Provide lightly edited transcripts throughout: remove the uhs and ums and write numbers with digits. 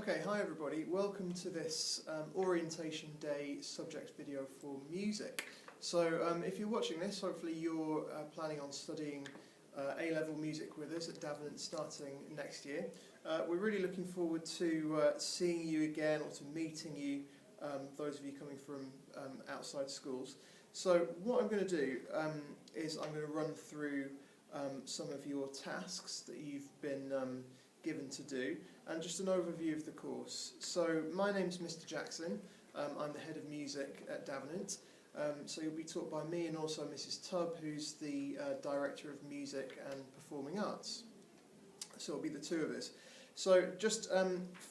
Okay, hi everybody. Welcome to this orientation day subject video for music. So if you're watching this, hopefully you're planning on studying A-level music with us at Davenant starting next year. We're really looking forward to seeing you again, or to meeting you, those of you coming from outside schools. So what I'm going to do is I'm going to run through some of your tasks that you've been given to do, and just an overview of the course. So my name's Mr. Jackson. I'm the head of music at Davenant. So you'll be taught by me and also Mrs. Tubb, who's the director of music and performing arts. So it'll be the two of us. So just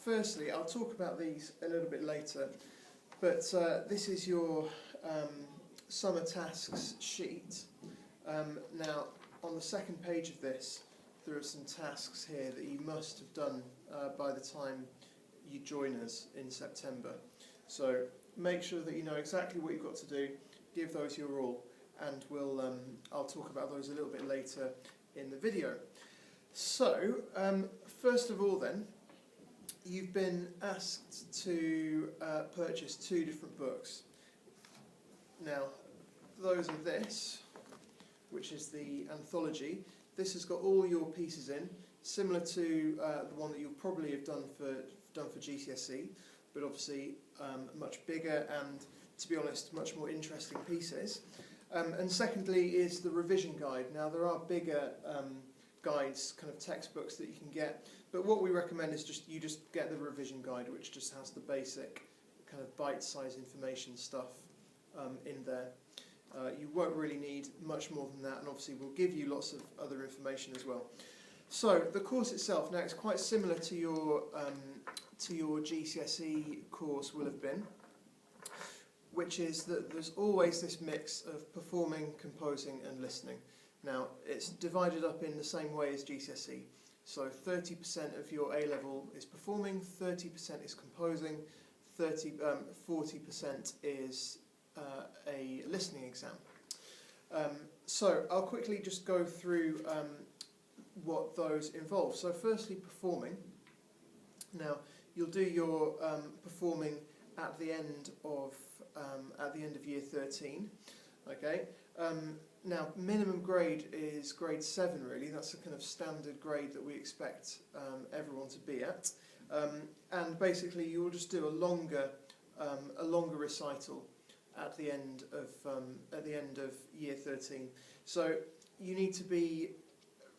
firstly, I'll talk about these a little bit later, but this is your summer tasks sheet. Now on the second page of this, there are some tasks here that you must have done by the time you join us in September. So make sure that you know exactly what you've got to do, give those your all, and I'll talk about those a little bit later in the video. So, first of all then, you've been asked to purchase two different books. Now, those are this, which is the anthology. This has got all your pieces in, similar to the one that you'll probably have done for GCSE, but obviously much bigger and, to be honest, much more interesting pieces. And secondly is the revision guide. Now there are bigger guides, kind of textbooks that you can get, but what we recommend is you just get the revision guide, which just has the basic kind of bite-sized information stuff in there. You won't really need much more than that, and obviously we'll give you lots of other information as well. So the course itself, now it's quite similar to your GCSE course will have been, which is that there's always this mix of performing, composing and listening. Now it's divided up in the same way as GCSE, so 30% of your A-level is performing, 30% is composing, 40% is a listening exam. So I'll quickly just go through what those involve. So firstly, performing. Now you'll do your performing at the end of year 13. Okay. Now minimum grade is grade 7 really. That's the kind of standard grade that we expect everyone to be at. And basically you'll just do a longer recital at the end of year 13. So you need to be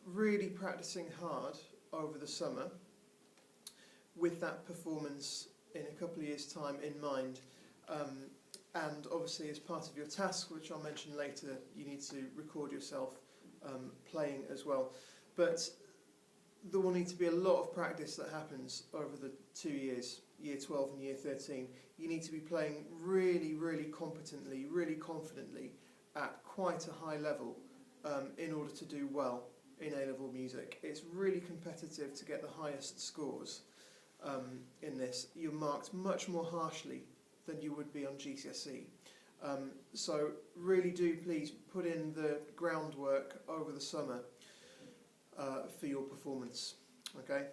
really practicing hard over the summer with that performance in a couple of years' time in mind. And obviously as part of your task, which I'll mention later, you need to record yourself playing as well. But there will need to be a lot of practice that happens over the 2 years, year 12 and year 13. You need to be playing really, really competently, really confidently at quite a high level in order to do well in A-level music. It's really competitive to get the highest scores in this. You're marked much more harshly than you would be on GCSE. So really do please put in the groundwork over the summer for your performance. Okay.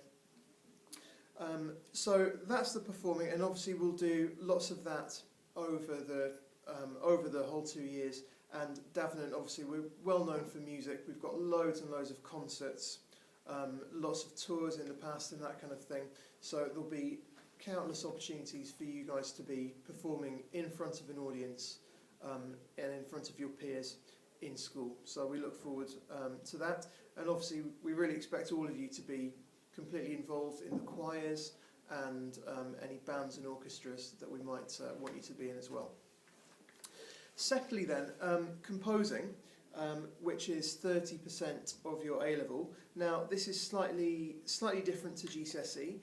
So that's the performing, and obviously we'll do lots of that over the whole 2 years. And Davenant, obviously, we're well known for music. We've got loads and loads of concerts, lots of tours in the past and that kind of thing. So there'll be countless opportunities for you guys to be performing in front of an audience and in front of your peers in school. So we look forward to that. And obviously we really expect all of you to be completely involved in the choirs and any bands and orchestras that we might want you to be in as well. Secondly then, composing, which is 30% of your A-level. Now this is slightly different to GCSE.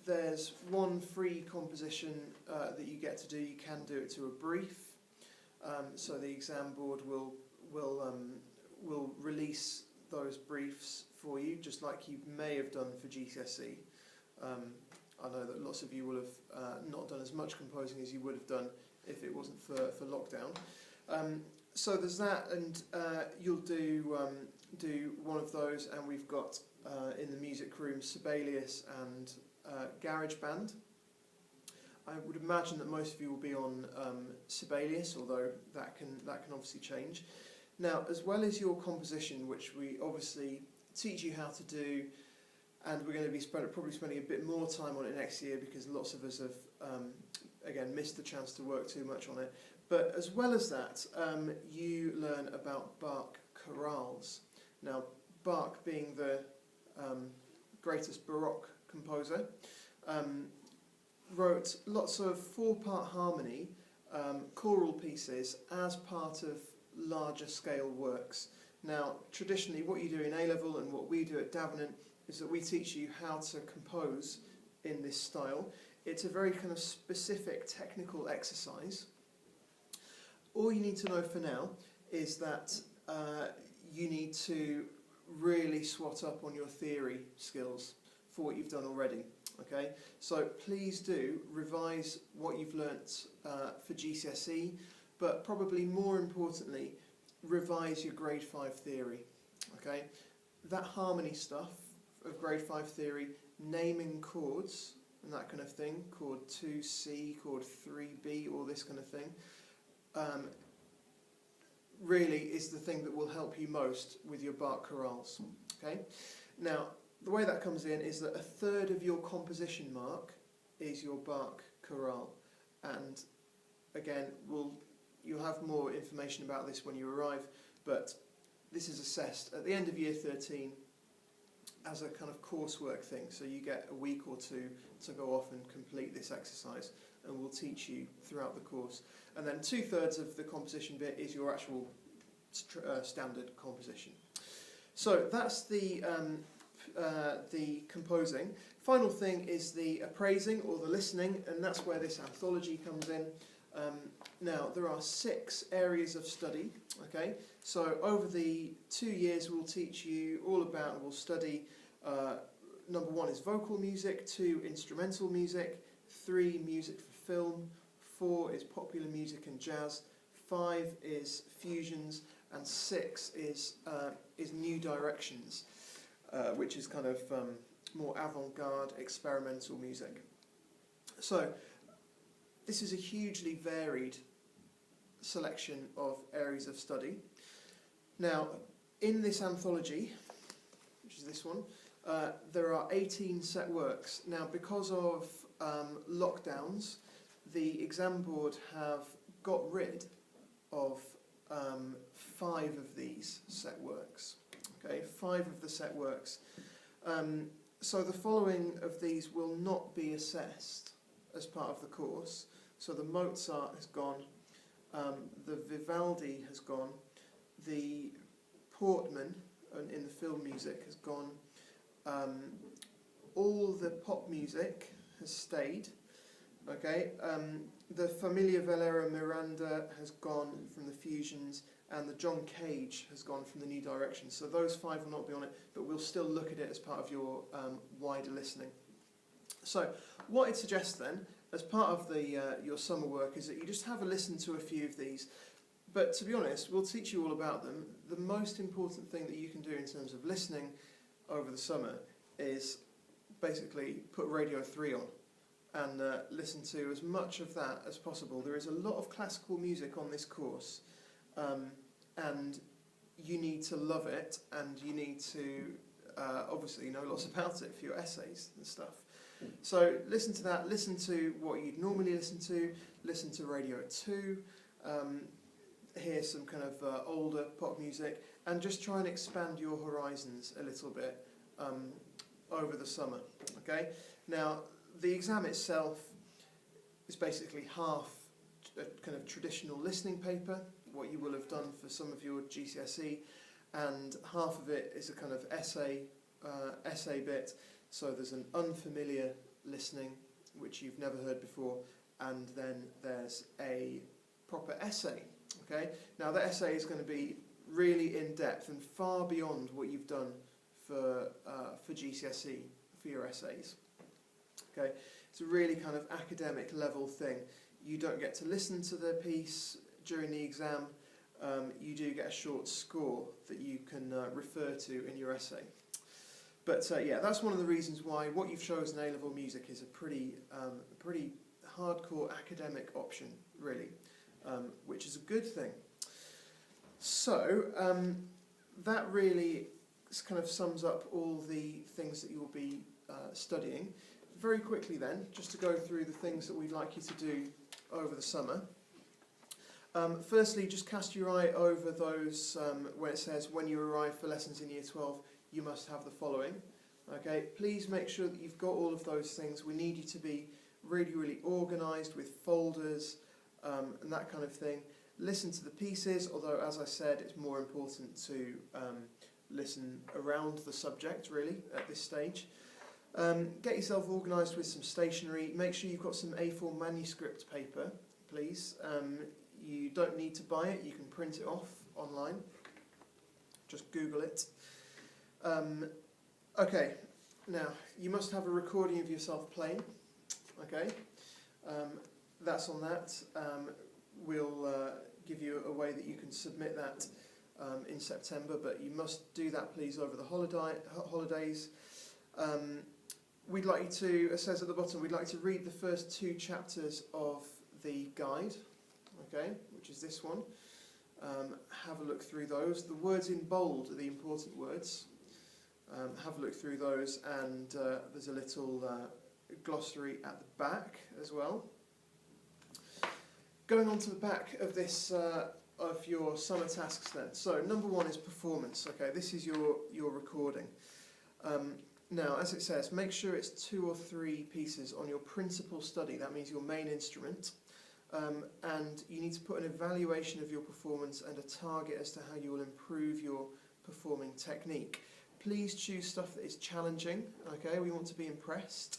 There's one free composition that you get to do. You can do it to a brief. So the exam board will release those briefs for you, just like you may have done for GCSE. I know that lots of you will have not done as much composing as you would have done if it wasn't for lockdown. So there's that, and you'll do one of those, and we've got in the music room Sibelius and GarageBand. I would imagine that most of you will be on Sibelius, although that can obviously change. Now, as well as your composition, which we obviously teach you how to do, and we're going to be probably spending a bit more time on it next year because lots of us have, again, missed the chance to work too much on it. But as well as that, you learn about Bach chorales. Now, Bach being the greatest Baroque composer, wrote lots of four-part harmony choral pieces as part of larger scale works. Now, traditionally, what you do in A-level and what we do at Davenant is that we teach you how to compose in this style. It's a very kind of specific technical exercise. All you need to know for now is that you need to really swat up on your theory skills for what you've done already. Okay, so please do revise what you've learnt for GCSE, but probably more importantly, revise your grade 5 theory. Okay, that harmony stuff of grade 5 theory, naming chords and that kind of thing, chord 2C, chord 3B, all this kind of thing, really is the thing that will help you most with your Bach chorales. Okay, now the way that comes in is that 1/3 of your composition mark is your Bach chorale, and again, you'll have more information about this when you arrive, but this is assessed at the end of year 13 as a kind of coursework thing, so you get a week or two to go off and complete this exercise, and we'll teach you throughout the course. And then 2/3 of the composition bit is your actual standard composition. So that's the composing. Final thing is the appraising or the listening, and that's where this anthology comes in. Now, there are 6 areas of study. Okay, so over the 2 years we'll teach you all about, and we'll study, number 1 is vocal music, 2 instrumental music, 3 music for film, 4 is popular music and jazz, 5 is fusions, and 6 is new directions, which is kind of more avant-garde experimental music. So this is a hugely varied selection of areas of study. Now, in this anthology, which is this one, there are 18 set works. Now, because of lockdowns, the exam board have got rid of 5 of these set works. Okay, 5 of the set works. So the following of these will not be assessed as part of the course. So the Mozart has gone, the Vivaldi has gone, the Portman in the film music has gone, all the pop music has stayed. Okay, the Familia Valera Miranda has gone from the fusions, and the John Cage has gone from the new directions. So those 5 will not be on it, but we'll still look at it as part of your wider listening. So what I'd suggest then, as part of the your summer work, is that you just have a listen to a few of these. But to be honest, we'll teach you all about them. The most important thing that you can do in terms of listening over the summer is basically put Radio 3 on and listen to as much of that as possible. There is a lot of classical music on this course, and you need to love it, and you need to obviously know lots about it for your essays and stuff. So listen to that, listen to what you'd normally listen to Radio 2, hear some kind of older pop music, and just try and expand your horizons a little bit over the summer. Okay? Now, the exam itself is basically half a kind of traditional listening paper, what you will have done for some of your GCSE, and half of it is a kind of essay bit. So there's an unfamiliar listening, which you've never heard before, and then there's a proper essay. Okay. Now that essay is going to be really in depth and far beyond what you've done for GCSE for your essays. Okay. It's a really kind of academic level thing. You don't get to listen to the piece during the exam. You do get a short score that you can refer to in your essay. Yeah, that's one of the reasons why what you've chosen A-level music is a pretty hardcore academic option, really, which is a good thing. So that really kind of sums up all the things that you'll be studying. Very quickly then, just to go through the things that we'd like you to do over the summer. Firstly, just cast your eye over those where it says when you arrive for lessons in Year 12, you must have the following. Okay, please make sure that you've got all of those things. We need you to be really, really organised with folders and that kind of thing. Listen to the pieces, although as I said, it's more important to listen around the subject really at this stage. Get yourself organised with some stationery. Make sure you've got some A4 manuscript paper, please. You don't need to buy it, you can print it off online. Just Google it. Okay, now you must have a recording of yourself playing. Okay, that's on that. We'll give you a way that you can submit that in September, but you must do that please over the holidays. We'd like you to, it says at the bottom, we'd like to read the first 2 chapters of the guide, okay, which is this one. Have a look through those. The words in bold are the important words. Have a look through those, and there's a little glossary at the back as well. Going on to the back of this of your summer tasks then. So number 1 is performance. Okay, this is your recording. Now, as it says, make sure it's 2 or 3 pieces on your principal study. That means your main instrument. And you need to put an evaluation of your performance and a target as to how you will improve your performing technique. Please choose stuff that is challenging, okay? We want to be impressed.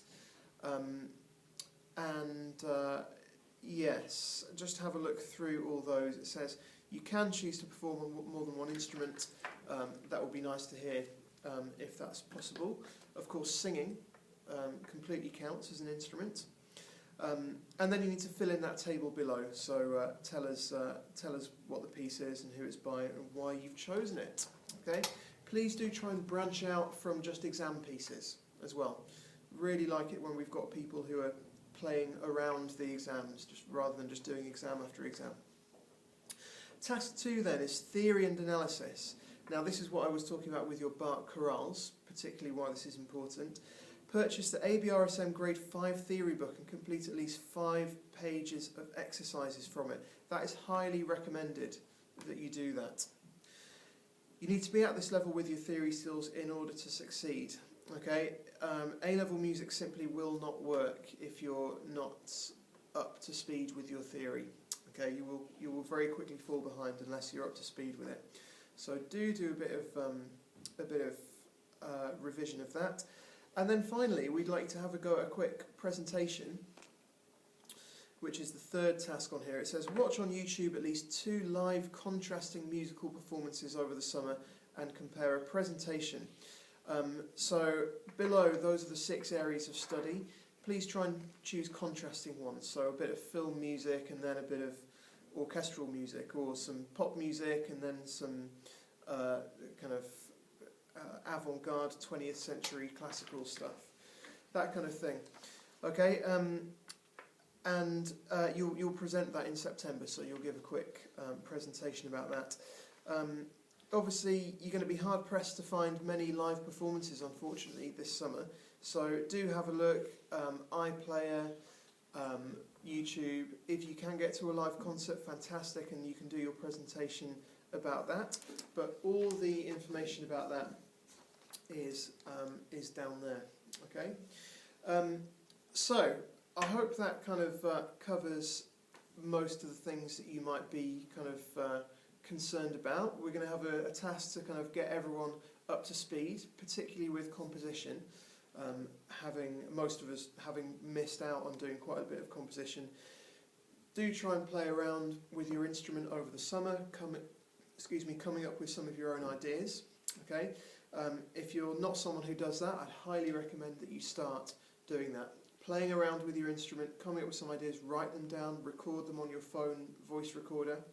Yes, just have a look through all those. It says you can choose to perform on more than one instrument. That would be nice to hear if that's possible. Of course, singing completely counts as an instrument. And then you need to fill in that table below. So tell us what the piece is and who it's by and why you've chosen it. Okay. Please do try and branch out from just exam pieces as well. Really like it when we've got people who are playing around the exams, just rather than just doing exam after exam. Task 2 then is theory and analysis. Now this is what I was talking about with your Bach chorales, particularly why this is important. Purchase the ABRSM Grade 5 theory book and complete at least 5 pages of exercises from it. That is highly recommended that you do that. You need to be at this level with your theory skills in order to succeed. Okay, A-level music simply will not work if you're not up to speed with your theory. Okay, you will very quickly fall behind unless you're up to speed with it. So do a bit of revision of that. And then finally, we'd like to have a go at a quick presentation, which is the 3rd task on here. It says, watch on YouTube at least 2 live contrasting musical performances over the summer and compare a presentation. So below, those are the 6 areas of study. Please try and choose contrasting ones, so a bit of film music and then a bit of orchestral music, or some pop music and then some kind of avant-garde 20th century classical stuff, that kind of thing. Okay, and you'll present that in September, so you'll give a quick presentation about that. Obviously, you're going to be hard-pressed to find many live performances, unfortunately, this summer, so do have a look, iPlayer, YouTube. If you can get to a live concert, fantastic, and you can do your presentation about that, but all the information about that is down there. Okay, so I hope that kind of covers most of the things that you might be kind of concerned about. We're going to have a task to kind of get everyone up to speed, particularly with composition. Most of us having missed out on doing quite a bit of composition. Do try and play around with your instrument over the summer, coming up with some of your own ideas. Okay, if you're not someone who does that, I'd highly recommend that you start doing that. Playing around with your instrument, coming up with some ideas, write them down, record them on your phone voice recorder.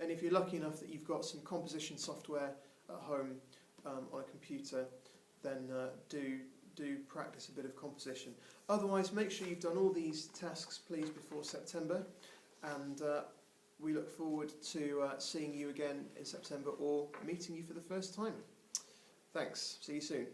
And if you're lucky enough that you've got some composition software at home on a computer, then do practice a bit of composition. Otherwise, make sure you've done all these tasks, please, before September, and we look forward to seeing you again in September or meeting you for the first time. Thanks. See you soon.